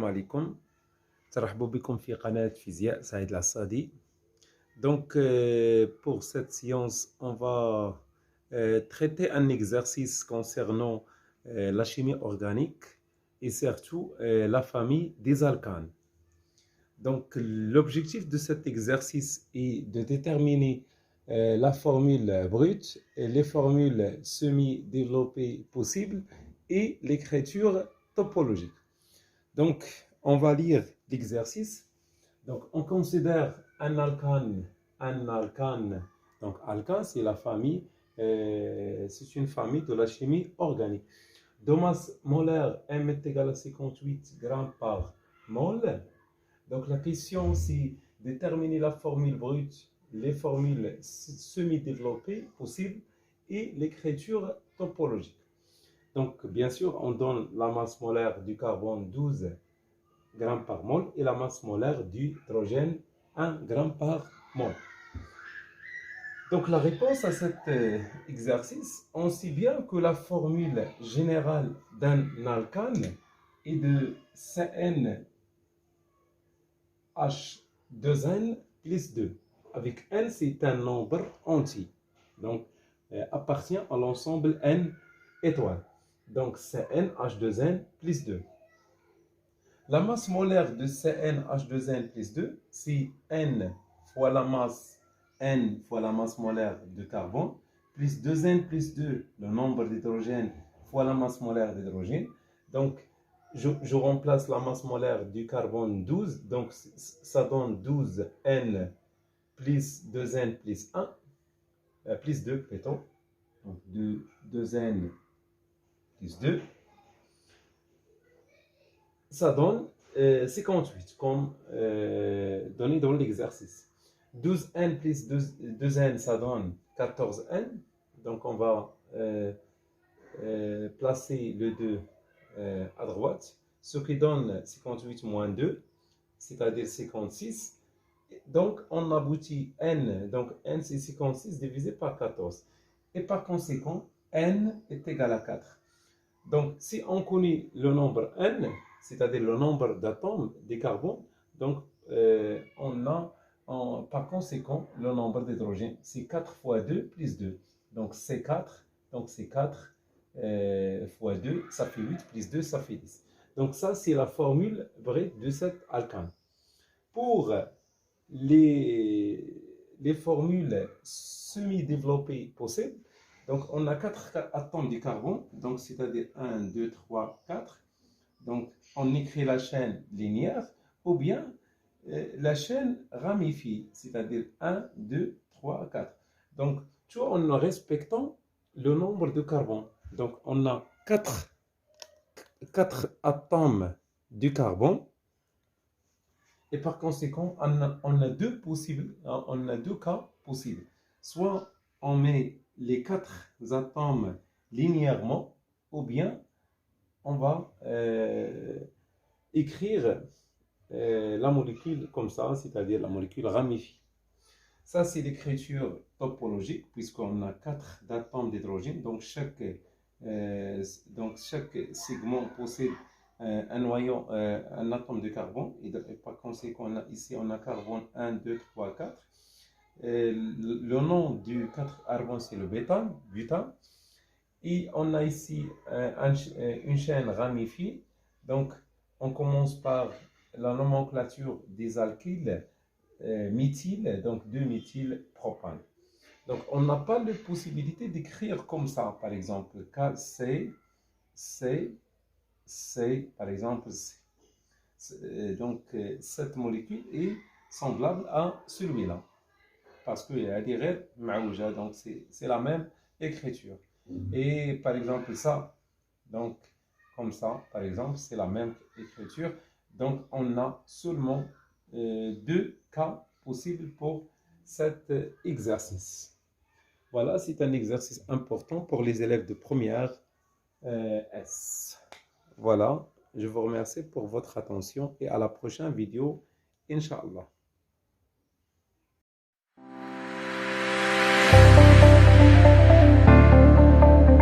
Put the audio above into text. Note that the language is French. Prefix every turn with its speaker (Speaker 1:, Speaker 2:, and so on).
Speaker 1: عليكم. ترحبوا بكم في قناة فيزياء سعيد العصادي. Donc, pour cette séance, on va traiter un exercice concernant la chimie organique et surtout la famille des alcanes. Donc, l'objectif de cet exercice est de déterminer la formule brute, et les formules semi-développées possibles et l'écriture topologique. Donc, on va lire l'exercice. Donc, on considère un alcane. Donc, alcane, c'est la famille, c'est une famille de la chimie organique. De masse molaire, M est égal à 58 grammes par mol. Donc, la question, c'est déterminer la formule brute, les formules semi-développées possibles et l'écriture topologique. Donc, bien sûr, on donne la masse molaire du carbone 12 grammes par mol et la masse molaire d'hydrogène 1 gramme par mol. Donc, la réponse à cet exercice, on sait bien que la formule générale d'un alcane est de CnH2n plus 2. Avec n, c'est un nombre entier. Donc, appartient à l'ensemble n étoiles. Donc, CnH2n plus 2. La masse molaire de CnH2n plus 2, c'est n fois la masse molaire de carbone, plus 2n plus 2, le nombre d'hydrogène, fois la masse molaire d'hydrogène. Donc, je remplace la masse molaire du carbone 12, donc ça donne 12n plus 2n plus 1, plus 2 plutôt. Donc, 2n plus 2. Ça donne 58, comme donné dans l'exercice. 12n plus 2n, ça donne 14n. Donc, on va placer le 2 à droite, ce qui donne 58 moins 2, c'est-à-dire 56. Donc, on aboutit n. Donc, n, c'est 56 divisé par 14. Et par conséquent, n est égal à 4. Donc, si on connaît le nombre n, c'est-à-dire le nombre d'atomes de carbone, donc par conséquent, le nombre d'hydrogène, c'est 4 fois 2 plus 2. Donc, c'est 4. Donc, c'est 4 fois 2, ça fait 8, plus 2, ça fait 10. Donc, ça, c'est la formule vraie de cet alcane. Pour les formules semi-développées possibles, donc, on a 4 atomes de carbone, donc c'est-à-dire 1, 2, 3, 4. Donc, on écrit la chaîne linéaire ou bien la chaîne ramifiée, c'est-à-dire 1, 2, 3, 4. Donc, tu vois, en respectant le nombre de carbone. Donc, on a 4 atomes de carbone et par conséquent, on a deux cas possibles. Soit on met les 4 atomes linéairement, ou bien on va écrire la molécule comme ça, c'est-à-dire la molécule ramifiée. Ça, c'est l'écriture topologique, puisqu'on a 4 atomes d'hydrogène, donc chaque segment possède un noyau, un atome de carbone, et par conséquent, ici on a carbone 1, 2, 3, 4. Le nom du 4 carbone, c'est le butane. Et on a ici une chaîne ramifiée. Donc, on commence par la nomenclature des alkyles méthyle, donc 2-méthylpropane. Donc, on n'a pas la possibilité d'écrire comme ça, par exemple, KC, C, par exemple, C. Donc, cette molécule est semblable à celui-là, parce qu'il y a des raies maouja, donc c'est la même écriture. Et par exemple, ça, donc, comme ça, par exemple, c'est la même écriture. Donc, on a seulement 2 cas possibles pour cet exercice. Voilà, c'est un exercice important pour les élèves de première S. Voilà, je vous remercie pour votre attention et à la prochaine vidéo, Inch'Allah.